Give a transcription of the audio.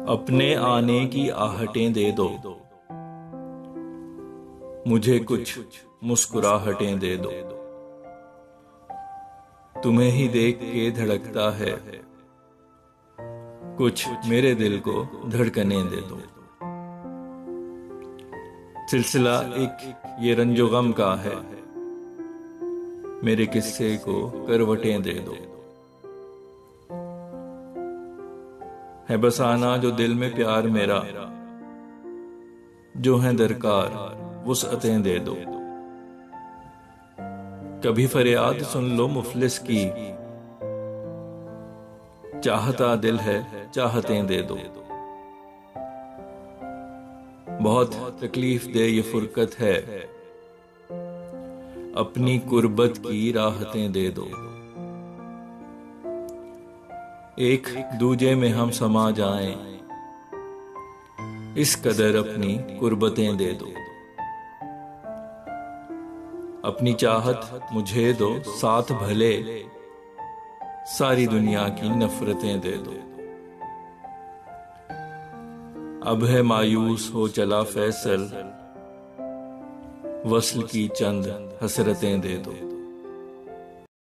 अपने आने की आहटें दे दो, मुझे कुछ मुस्कुराहटें दे दो। तुम्हें ही देख के धड़कता है, कुछ मेरे दिल को धड़कने दे दो। सिलसिला एक ये रंजो गम का है, मेरे किस्से को करवटें दे दो। है बसाना जो दिल में प्यार मेरा, जो है दरकार वुसअतें दे दो। कभी फरियाद सुन लो मुफलिस की, चाहता दिल है चाहतें दे दो। बहुत तकलीफ दे ये फुरकत है, अपनी कुर्बत की राहतें दे दो। एक दूजे में हम समा जाएं, इस कदर अपनी कुर्बतें दे दो। अपनी चाहत मुझे दो, साथ भले सारी दुनिया की नफरतें दे दो। अब है मायूस हो चला फैसल, वस्ल की चंद हसरतें दे दो।